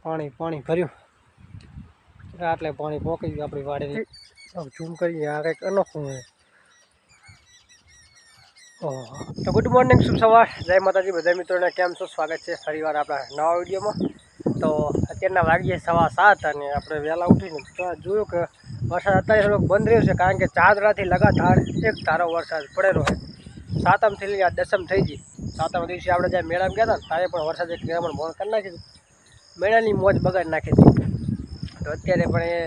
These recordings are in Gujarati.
પાણી પાણી ભર્યું આટલે પાણી પોકી ગયું આપણી વાડીની ઝૂમ કરીએ આ કંઈક અનોખું હોય ઓહ તો ગુડ મોર્નિંગ શુભ સવાર જય માતાજી બધા મિત્રોને કેમ છો સ્વાગત છે ફરીવાર આપણા નવા વિડીયોમાં તો અત્યારના વાગ્યે 7:15 અને આપણે વહેલા ઉઠીને જોયું કે વરસાદ અત્યારે થોડોક બંધ રહ્યો છે કારણ કે 4 દાડાથી લગાતાર એક ધારો વરસાદ પડેલો છે સાતમથી લઈ આ દસમ થઈ ગઈ સાતમ દિવસે આપણે જ્યાં મેળામાં ગયા હતા ત્યારે પણ વરસાદ એક ગ્રામણ મોણ કરી નાખી મેળાની મોજ બગાડી નાખી હતી તો અત્યારે પણ એ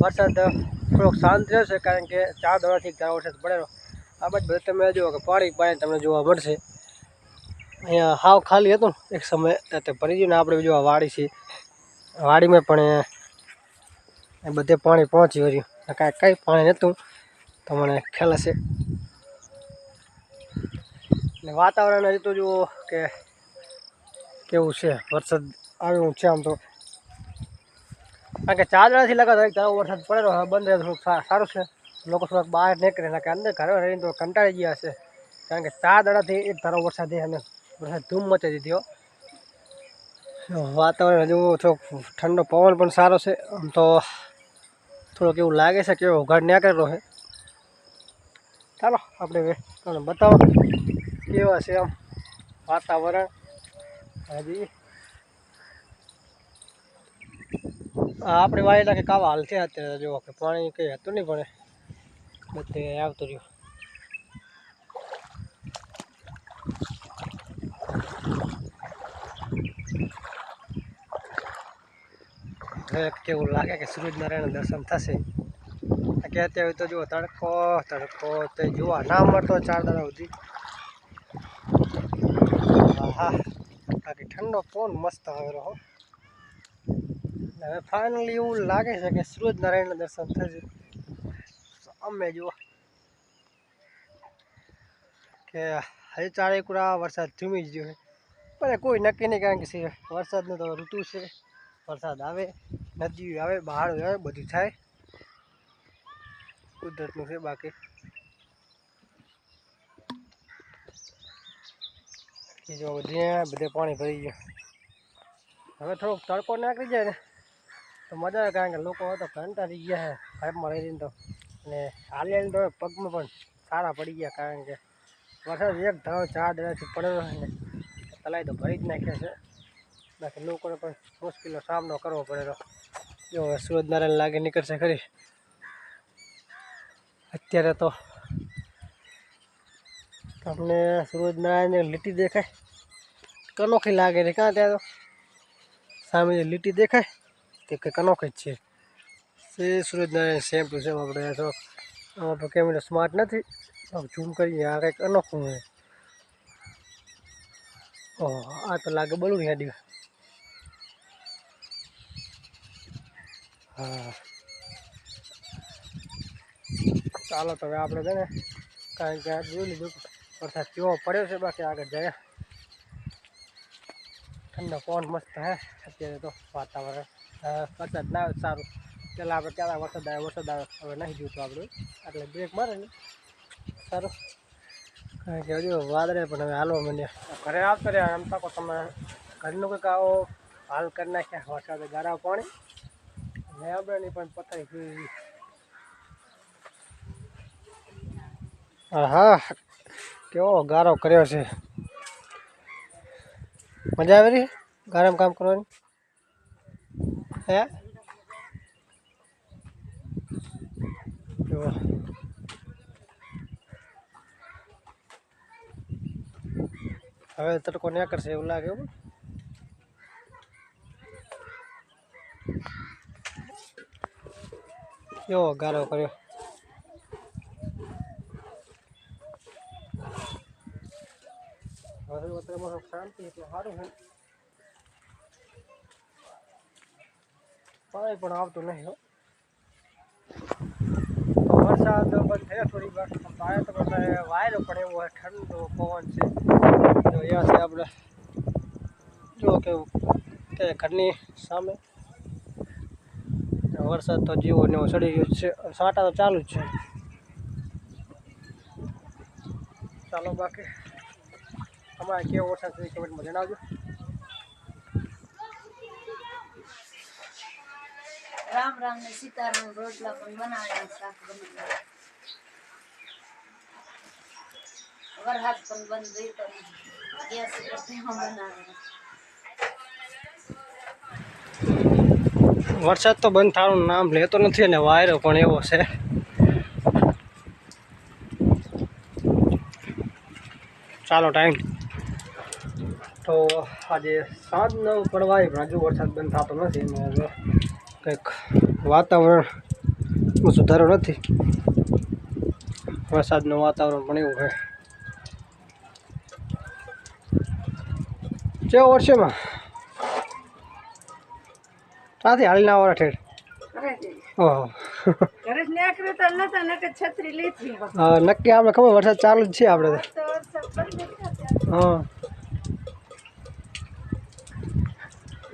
વરસાદ થોડોક શાંત રહ્યો છે કારણ કે 4 દાડાથી એક ધારો વરસાદ પડેલો આ બધું તમે જુઓ કે પાણી તમને જોવા મળશે અહીંયા હાવ ખાલી હતું એક સમય તે ભરી ગયું ને આપણે જોવા વાડી છે વાડીમાં પણ બધે પાણી પહોંચી વળ્યું કાંઈ પાણી નહોતું તો મને ખ્યાલ હશે ને વાતાવરણ હજી તો જુઓ કે કેવું છે વરસાદ આવ્યું છે આમ તો કારણ કે 4 દાડાથી લગાતાર એક ધારો વરસાદ પડેલો હવે બંધ રહે થોડુંક સારું છે લોકો થોડાક બહાર નીકળે ને કે અંદર ઘરે રહીને તો કંટાળી ગયા હશે કારણ કે 4 દાડાથી એક ધારો વરસાદ અને વરસાદ ધૂમ મચાવી દીધી વાતાવરણ હજુ થોડોક ઠંડો પવન પણ સારો છે આમ તો થોડોક એવું લાગે છે કે ઉઘાડ નીકળેલો છે ચાલો આપણે તમને બતાવો કેવા છે આમ વાતાવરણ હજી આપણે વાળીના કંઈક આવા હાલ છે અત્યારે જુઓ કે પાણી કંઈ હતું નહીં પણ બધે આવતું રહ્યું હવે કેવું લાગે કે સૂર્યનારાયણ દર્શન થશે કે અત્યારે તો જુઓ તડકો તે જોવા ના મળતો 4 દાડા સુધી હા બાકી ઠંડો પવન મસ્ત આવેલો હો હવે ફાઇનલી એવું લાગે છે કે સૂર્યનારાયણના દર્શન થશે અમે જુઓ કે હજી 4 કુડા વરસાદ ધૂમી જ ગયો છે પણ કોઈ નક્કી નહીં કારણ કે વરસાદની તો ઋતુ છે વરસાદ આવે નદીઓ આવે બહાર આવે બધું થાય કુદરતનું છે બાકી જો બધે પાણી ભરી ગયું હવે થોડોક તડકો નાખી જાય ને તો મજા આવે કારણ કે લોકો તો કંટાળી ગયા છે ઘરમાં રહીને તો અને હાલીને તો પગમાં પણ સારા પડી ગયા કારણ કે વરસાદ એક ધારો 4 દાડાથી પડેલો છે ને તલાઈ તો ભરી જ નાખ્યા છે બાકી લોકોને પણ મુશ્કેલીનો સામનો કરવો પડેલો જો હવે સૂરજનારાયણ લાગે નીકળશે ખરી અત્યારે તો તમને સૂરજનારાયણની લીટી દેખાય કનોખી લાગે છે કાં ત્યાં તો સામે જે લીટી દેખાય તે કંઈક અનોખી જ છે તે સૂરજનારાયણ સેમ ટુ સેમ આપણે તો આમાં તો કેમેરા સ્માર્ટ નથી ઝૂમ કરીએ આ કંઈક અનોખું હોય ઓહ આ તો લાગે બલૂન હેડ્યું હા ચાલો તો હવે આપણે છે ને કારણ કે આ જોઈ લીધું વરસાદ કેવો પડ્યો છે બાકી આગળ જાય ઠંડો પવન મસ્ત હે અત્યારે તો વાતાવરણ વરસાદ ના આવે સારું પહેલાં આપણે ક્યાં વરસાદ આવે હવે નહીં જોયું તો આપણે એટલે બ્રેક મારે ને સારું કારણ કે હજુ વાદળે પણ હવે હાલવા માંડ્યા ઘરે આવતો રહ્યા એમ તો તમે ઘરનું કંઈક આવો હાલ કરી નાખ્યા વરસાદે ગારા પાણી ને આપણે પણ પતાવી ગઈ હા કેવો ગારો કર્યો છે મજા આવે રહી ગારામાં કામ કરવાની હે જો હવે તડકો ન્યા કરશે એવું લાગે એવું કેવો ગારો કર્યો હવે અત્યારે શાંતિ એટલે સારું છે પાણી પણ આવતું નહીં હો વરસાદ બંધ થયો થોડી વાર આવ્યો તો પછી વાયરો પણ એવો હોય ઠંડો પવન છે જો અહીંયાથી આપણે જો કેવું કે ઘરની સામે વરસાદ તો જીવો ને એવો ચડી ગયો છે સાટા તો ચાલુ જ છે ચાલો બાકી તમારે કેવો વરસાદ છે કમેન્ટમાં જણાવજો રામ રામ ને સીતારામ રોટલા પણ બનાવ્યા, શાક બનાવ્યા, વરસાદ પણ બંધ થઈ તો ગેસ ઉપર તેમાં બનાવ્યા. વરસાદ તો બંધ થવાનું નામ લેતો નથી અને વાયરો પણ એવો છે. ચાલો ટાઈમ તો આજે સાંજ 9 પડવાય પણ હજુ વરસાદ બંધ થતો નથી અને હવે કંઈક વાતાવરણ સુધારો નથી. વરસાદનું વાતાવરણ પણ એવું છે. કેવો વર્ષેમાં ત્યાંથી હાલી ના વાળા ઠેર ઓહો નક્કી આપણે ખબર વરસાદ ચાલુ જ છે આપણે હા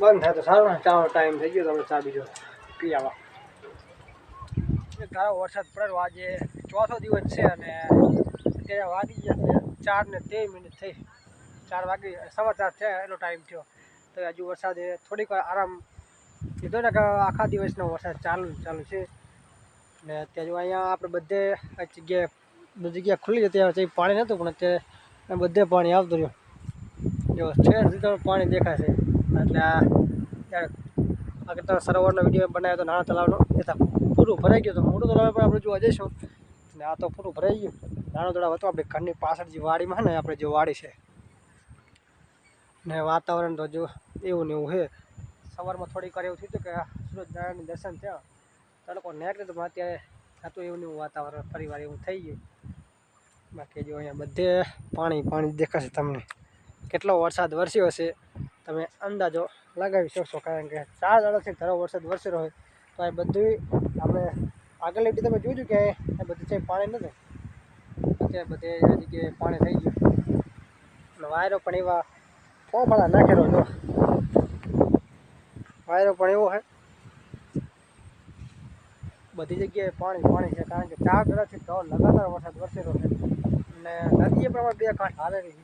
બંધ થાય તો સારું ને. ચાલો ટાઈમ થઈ ગયો તો આપણે ચા બીજો પી આવા. તારો વરસાદ પડેલો આજે ચોથો દિવસ છે અને અત્યારે વાગી ગયા 4:13 થઈ. 4 વાગી 4:15 થયા એનો ટાઈમ થયો તો હજુ વરસાદે થોડીક વાર આરામ લીધો ને કે આખા દિવસનો વરસાદ ચાલુ છે. ને અત્યારે જો અહીંયા આપણે બધે બધી જગ્યા ખુલ્લી હતી ત્યાં પાણી નહોતું પણ અત્યારે બધે પાણી આવતું રહ્યું. જો છેડ સુધી પાણી દેખાય છે એટલે આગળ તો સરોવરનો વિડીયો બનાવ્યો તો નાના તળાવનો એ તો પૂરું ભરાઈ ગયું. તો મોટું તળાવ પણ આપણે જોવા જઈશું ને આ તો પૂરું ભરાઈ ગયું. નાનો તળાવ હતો આપણે ઘરની પાછળ જે વાડીમાં ને આપણે જે વાડી છે ને વાતાવરણ તો જો એવું ને એવું છે. સવારમાં થોડીક વાર એવું થયું હતું કે સૂરજનારાયણનું દર્શન થયા તો લોકો નેકળે તો અત્યારે હતું એવું ને એવું વાતાવરણ ફરીવાર એવું થઈ ગયું. બાકી જો અહીંયા બધે પાણી દેખાશે તમને. કેટલો વરસાદ વરસ્યો હશે તમે અંદાજો લગાવી શકશો કારણ કે 4 દાડાથી ધરો વરસાદ વરસેલો હોય તો આ બધું આપણે આગળ લીટી તમે જોયું કે આ બધું છે પાણી નથી. અત્યારે બધે જગ્યાએ પાણી થઈ ગયું અને વાયરો પણ એવા પોપડા નાખેલો જો વાયરો પણ એવો છે. બધી જગ્યાએ પાણી છે કારણ કે 4 દાડાથી તો લગાતાર વરસાદ વરસેલો છે અને નદીએ પણ 2 કાંઠ હાલેલી છે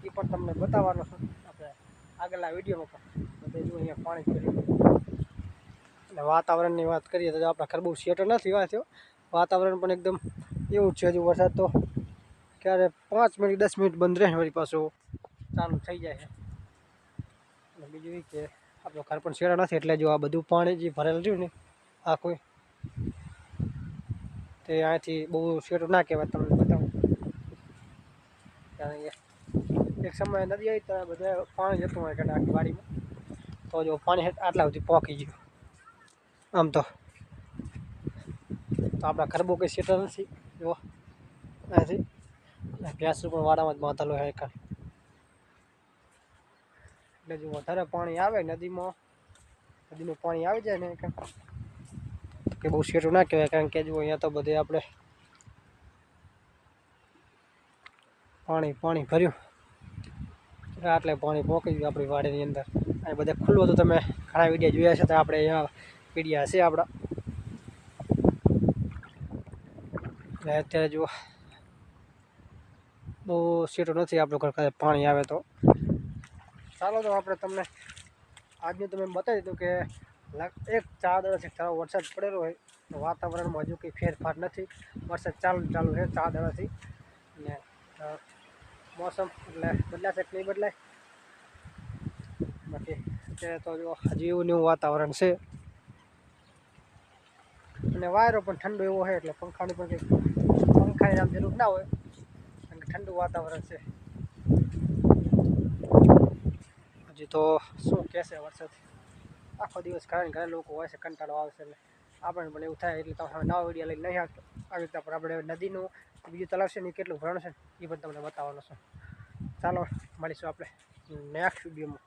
એ પણ તમને બતાવવાનો છું આપણે આગળના વિડીયોમાં. પણ બધે જો અહીંયા પાણી કર્યું અને વાતાવરણની વાત કરીએ તો આપણા ઘર બહુ સેટ નથી થયો. વાતાવરણ પણ એકદમ એવું જ છે. હજુ વરસાદ તો ક્યારે 5 મિનિટ 10 મિનિટ બંધ રહે વળી પાછું ચાલુ થઈ જાય છે. અને બીજું એ કે આપણો ઘર પણ શેરા નથી એટલે જો આ બધું પાણી જે ભરેલું રહ્યું ને આ કોઈ તે અહીંયાથી બહુ શેરું ના કહેવાય તમને બતાવું. કારણ કે એક સમયે નદી આવી તો બધા પાણી જતું હોય કે આખી વાડીમાં તો જો પાણી આટલા સુધી પહોંચી ગયું. આમ તો આપણા ઘર બહુ કંઈ શેટર નથી જો અહીંયાથી ભેંસું પણ વાડામાં જ બાંધેલો હોય એટલે જો વધારે પાણી આવે નદીનું પાણી આવી જાય ને કે બહુ શેઠું ના કહેવાય કારણ કે જો અહીંયા તો બધે આપણે પાણી ભર્યું આટલે પાણી પહોંચી ગયું આપણી વાડીની અંદર. અહીં બધે ખુલ્લું હતું તમે ઘણા વિડીયો જોયા છે તો આપણે અહીંયા વિડીયા હશે આપણા. અત્યારે જો બહુ શેઠું નથી આપણું ઘર પાણી આવે તો. ચાલો તો આપણે તમને આજનું તમે બતાવી દીધું કે 4 દાડાથી સારો વરસાદ પડેલો હોય તો વાતાવરણમાં હજુ કંઈ ફેરફાર નથી. વરસાદ ચાલુ છે 4 દાડાથી ને મોસમ એટલે બદલાશે કે નહીં બદલાય. બાકી અત્યારે તો જો હજી એવું ને એવું વાતાવરણ છે અને વાયરો પણ ઠંડો એવો છે એટલે પંખાની આમ જરૂર ના હોય કારણ કે ઠંડુ વાતાવરણ છે. હજી તો શું કહેશે વરસાદ આખો દિવસ ઘણા લોકો હોય છે કંટાળો આવશે એટલે આપણને પણ એવું થાય એટલે તમે નવા વિડીયો લઈને નહીં આવી રીતે પણ આપણે નદીનું બીજું તલાવ છે ને એ કેટલું ભરણ છે એ પણ તમને બતાવવાનો છે. ચાલો મળીશું આપણે નેક્સ્ટ વિડીયોમાં.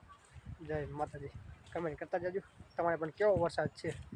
જય માતાજી. કમેન્ટ કરતા જજો તમારે પણ કેવો વરસાદ છે.